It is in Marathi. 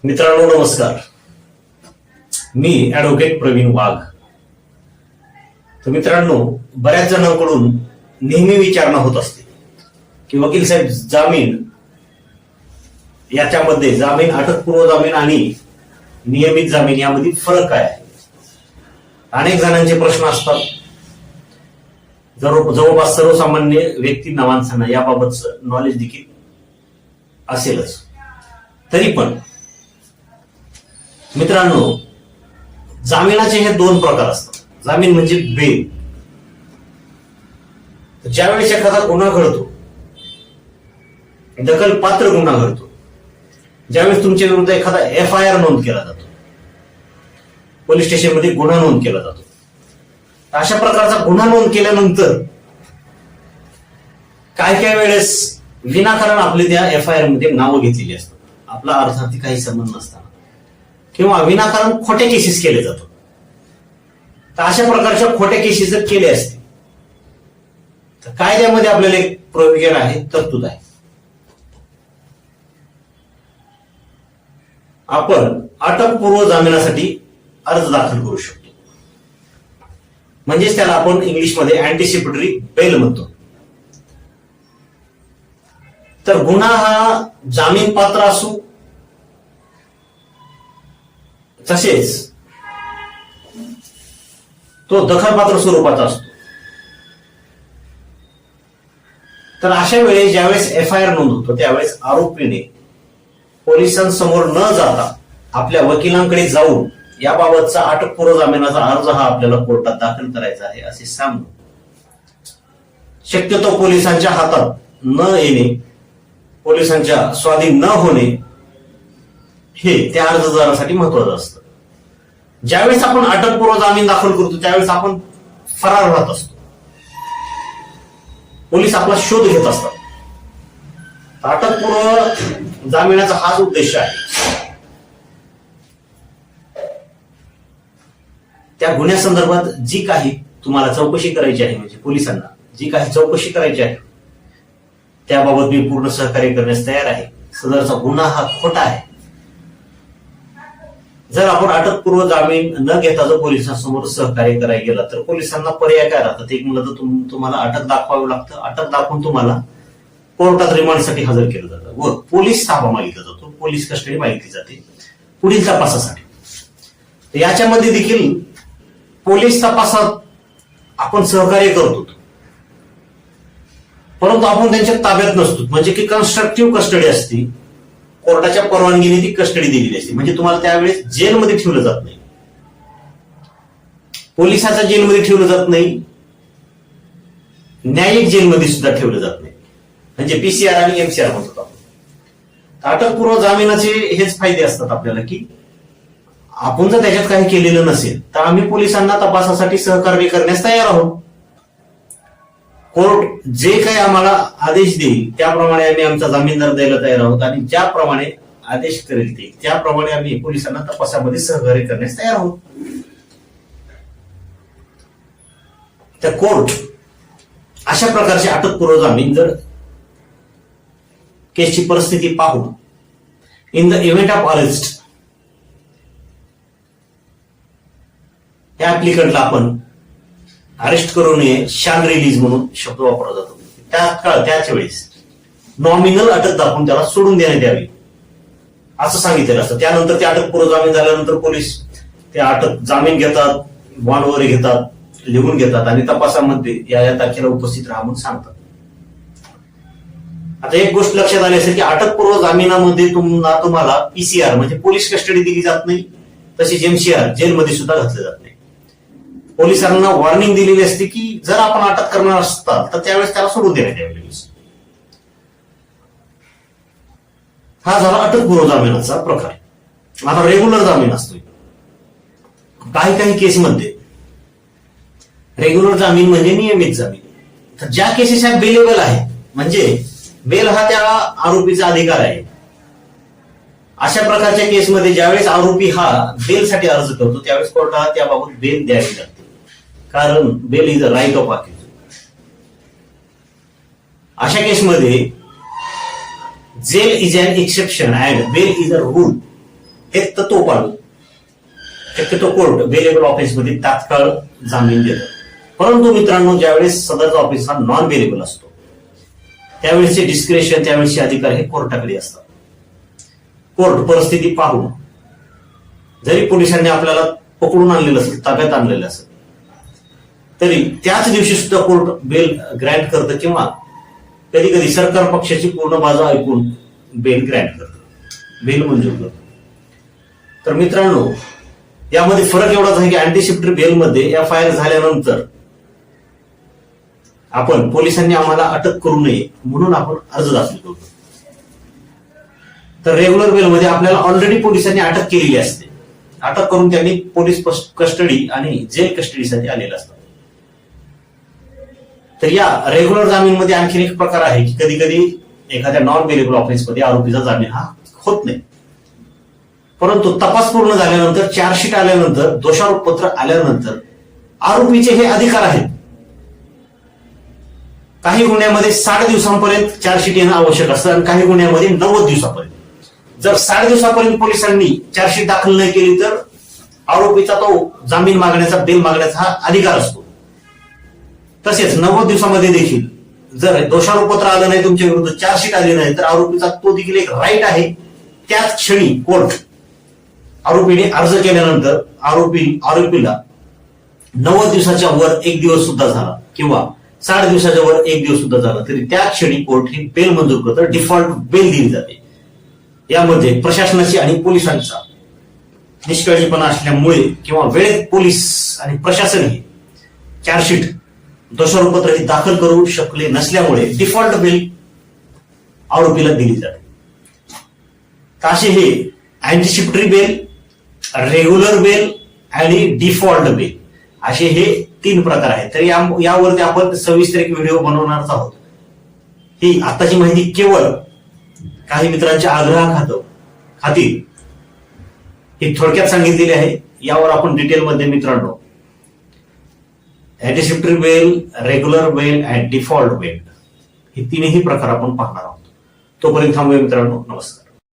मित्रांनो नमस्कार. मी ऍडव्होकेट प्रवीण वाघ. तर मित्रांनो, बऱ्याच जणांकडून नेहमी विचारणा होत असते की वकील साहेब, जामीन याच्यामध्ये जामीन, अटकपूर्व जामीन आणि नियमित जामीन यामध्ये फरक काय आहे? अनेक जणांचे प्रश्न असतात. जवळपास सर्वसामान्य व्यक्तींना, माणसांना याबाबतचं नॉलेज देखील असेलच. तरी पण मित्रांनो, जामिनाचे हे दोन प्रकार असतात. जामीन म्हणजे बेल. ज्यावेळेस एखादा गुन्हा घडतो, दखलपात्र गुन्हा घडतो, ज्यावेळेस तुमच्या विरुद्ध एखादा FIR नोंद केला जातो, पोलीस स्टेशनमध्ये गुन्हा नोंद केला जातो, अशा प्रकारचा गुन्हा नोंद केल्यानंतर काय काय वेळेस विनाकारण आपले त्या FIR मध्ये नावं घेतलेली असतात, आपला अर्थार्थी काही संबंध नसताना, किंवा विनाकारण खोट्या केसेस केले जातात. तर अशा प्रकारच्या खोट्या केसेस जर केले असते तर कायद्यामध्ये आपल्याला एक प्रोव्हिजन आहे, तरतूद आहे. आपण अटकपूर्व जामिनासाठी अर्ज दाखल करू शकतो. म्हणजेच त्याला आपण इंग्लिशमध्ये अँटिसिपेटरी बेल म्हणतो. तर गुन्हा हा जामीन पात्र असू, तसेच तो दखलपात्र स्वरूपाचा असतो. तर अशा वेळेस ज्यावेळेस FIR नोंद होतो त्यावेळेस आरोपीने पोलिसांसमोर न जाता आपल्या वकिलांकडे जाऊन याबाबतचा अटकपूर्व जामिनाचा अर्ज हा आपल्याला कोर्टात दाखल करायचा आहे असे सांगून, शक्यतो पोलिसांच्या हातात न येणे, पोलिसांच्या स्वाधीन न होणे हे त्या अर्जदारासाठी महत्वाचं असतं. ज्यावेळेस आपण अटकपूर्व जामीन दाखल करतो त्यावेळेस आपण फरार राहत असतो, पोलीस आपला शोध घेत असतात. अटकपूर्व जामिनाचा हाच उद्देश आहे. त्या गुन्ह्यासंदर्भात जी काही तुम्हाला चौकशी करायची आहे, म्हणजे पोलिसांना जी काही चौकशी करायची आहे त्याबाबत मी पूर्ण सहकार्य करण्यास तयार आहे. सदरचा गुन्हा हा खोटा आहे. जर आपण अटकपूर्व जामीन न घेता जर पोलिसांसमोर सहकार्य करायला गेला तर पोलिसांना पर्याय काय राहतात? एक म्हणलं तर तुम्हाला अटक दाखवावं लागतं. अटक दाखवून तुम्हाला कोर्टात रिमांडसाठी हजर केलं जातं व पोलीस ताबा मागितला जातो, पोलीस कस्टडी मागितली जाते पुढील तपासासाठी. याच्यामध्ये देखील पोलीस तपासात आपण सहकार्य करतो, परंतु आपण त्यांच्या ताब्यात नसतो. म्हणजे की कन्स्ट्रक्टिव्ह कस्टडी असते, कोर्टाच्या परवानगीने ती कस्टडी दिलेली असते. म्हणजे तुम्हाला त्यावेळेस जेलमध्ये ठेवलं जात नाही, पोलिसाच्या जेलमध्ये ठेवलं जात नाही, न्यायिक जेलमध्ये सुद्धा ठेवलं जात नाही. म्हणजे PCR आणि MCR म्हणतो आपण. अटकपूर्व जामिनाचे हेच फायदे असतात आपल्याला, की आपण जर त्याच्यात काही केलेलं नसेल तर आम्ही पोलिसांना तपासासाठी सहकार्य करण्यास तयार आहोत. कोर्ट जे काही आम्हाला आदेश देईल त्याप्रमाणे आम्ही आमचा जामीनदार द्यायला तयार आहोत आणि ज्याप्रमाणे आदेश करेल ते त्याप्रमाणे आम्ही पोलिसांना तपासामध्ये सहकार्य करण्यास तयार आहोत. तर कोर्ट अशा प्रकारचे अटकपूर्व जामीन जर केसची परिस्थिती पाहून in the event of arrest या ऍप्लिकंटला आपण अरेस्ट करू नये, शाल रिलीज म्हणून शब्द वापरला जातो. त्याच वेळेस नॉमिनल अटक दाखवून त्याला सोडून देण्यात यावी असं सांगितलेलं असतं. त्यानंतर ते अटकपूर्व जामीन झाल्यानंतर पोलीस ते अटक जामीन घेतात, बॉन्ड वगैरे घेतात, लिहून घेतात आणि तपासामध्ये या तारखेला उपस्थित राहा म्हणून सांगतात. आता एक गोष्ट लक्षात आली असेल की अटकपूर्व जामिनामध्ये तुम्हाला PCR म्हणजे पोलीस कस्टडी दिली जात नाही, तसेच MCR जेलमध्ये सुद्धा घातले जात नाही. पोलिसांना वॉर्निंग दिलेली असते की जर आपण अटक करणार असताल तर त्यावेळेस त्याला सोडून देण्यात यावे. हा झाला अटकपूर्व जामिनाचा प्रकार. आता रेग्युलर जामीन असतो. काही केसमध्ये रेग्युलर जामीन म्हणजे नियमित जामीन. तर ज्या केसेस ह्या बेलेबल आहेत, म्हणजे बेल हा त्या आरोपीचा अधिकार आहे, अशा प्रकारच्या केसमध्ये ज्यावेळेस आरोपी हा बेलसाठी अर्ज करतो त्यावेळेस कोर्टाला त्याबाबत बेल द्यावी लागते. कारण bail is a right of accuse. अशा केसमध्ये jail is an exception and bail is a rule हे तत्व पाळून शक्यतो कोर्ट बेलेबल ऑफिसमध्ये तात्काळ जामीन देतं. परंतु मित्रांनो, ज्यावेळेस सदरचा ऑफिस हा नॉन बेलेबल असतो त्यावेळेसचे डिस्क्रेशन, त्यावेळेसचे अधिकार हे कोर्टाकडे असतात. कोर्ट परिस्थिती पाहून जरी पोलिसांनी आपल्याला पकडून आणलेलं असेल, ताब्यात आणलेलं असेल, तरी त्याच दिवशी सुद्धा कोर्ट बेल ग्रँट करतं किंवा कधी कधी सरकार पक्षाची पूर्ण बाजू ऐकून बेल ग्रँट करतं, बेल मंजूर करतं. तर मित्रांनो, यामध्ये फरक एवढाच आहे की अँटीसिपेटरी बेलमध्ये एफआयआर झाल्यानंतर आपण पोलिसांनी आम्हाला अटक करू नये म्हणून आपण अर्ज दाखल करतो. तर रेग्युलर बेलमध्ये आपल्याला ऑलरेडी पोलिसांनी अटक केलेली असते. अटक करून त्यांनी पोलीस कस्टडी आणि जेल कस्टडीसाठी आलेले असतात. तर या रेग्युलर जामीनमध्ये आणखी एक प्रकार आहे की कधी कधी एखाद्या नॉन बेलेबल ऑफेन्समध्ये आरोपीचा जामीन हा होत नाही. परंतु तपास पूर्ण झाल्यानंतर, चार्जशीट आल्यानंतर, दोषारोपपत्र आल्यानंतर आरोपीचे हे अधिकार आहेत. काही गुन्ह्यामध्ये 60 दिवसांपर्यंत चार्जशीट येणं आवश्यक असतं आणि काही गुन्ह्यामध्ये 90 दिवसापर्यंत. जर 60 दिवसापर्यंत पोलिसांनी चार्जशीट दाखल नाही केली तर आरोपीचा तो जामीन मागण्याचा, बेल मागण्याचा हा अधिकार असतो. तसेच 90 दिवसामध्ये देखील जर दोषारोपपत्र आलं नाही, तुमच्या विरुद्ध चार्जशीट आली नाही, तर आरोपीचा तो देखील एक राईट आहे. त्याच क्षणी कोर्ट आरोपीने अर्ज केल्यानंतर आरोपीला 90 दिवसाच्या वर 1 दिवस सुद्धा झाला किंवा 60 दिवसाच्या वर 1 दिवस सुद्धा झाला तरी त्या क्षणी कोर्ट ही बेल मंजूर करतं, डिफॉल्ट बेल दिली जाते. यामध्ये प्रशासनाची आणि पोलिसांचा निष्काळजीपणा असल्यामुळे किंवा वेळेत पोलीस आणि प्रशासन हे चार्जशीट, दोषारोपपत्र हे दाखल करू शकले नसल्यामुळे डिफॉल्ट बेल आरोपीला दिली जाते. असे हे अँटीसिपेटरी बेल, रेग्युलर बेल आणि डिफॉल्ट बेल असे हे 3 प्रकार आहेत. तर यावरती आपण सविस्तर एक व्हिडिओ बनवणार आहोत. ही आताची माहिती केवळ काही मित्रांच्या खातीर ही थोडक्यात सांगितलेली आहे. यावर आपण डिटेलमध्ये मित्रांनो अँटीसिपेटरी बेल, रेग्युलर बेल आणि डिफॉल्ट बेल हे 3ही प्रकार आपण पाहणार आहोत. तोपर्यंत थांबूया मित्रांनो. नमस्कार.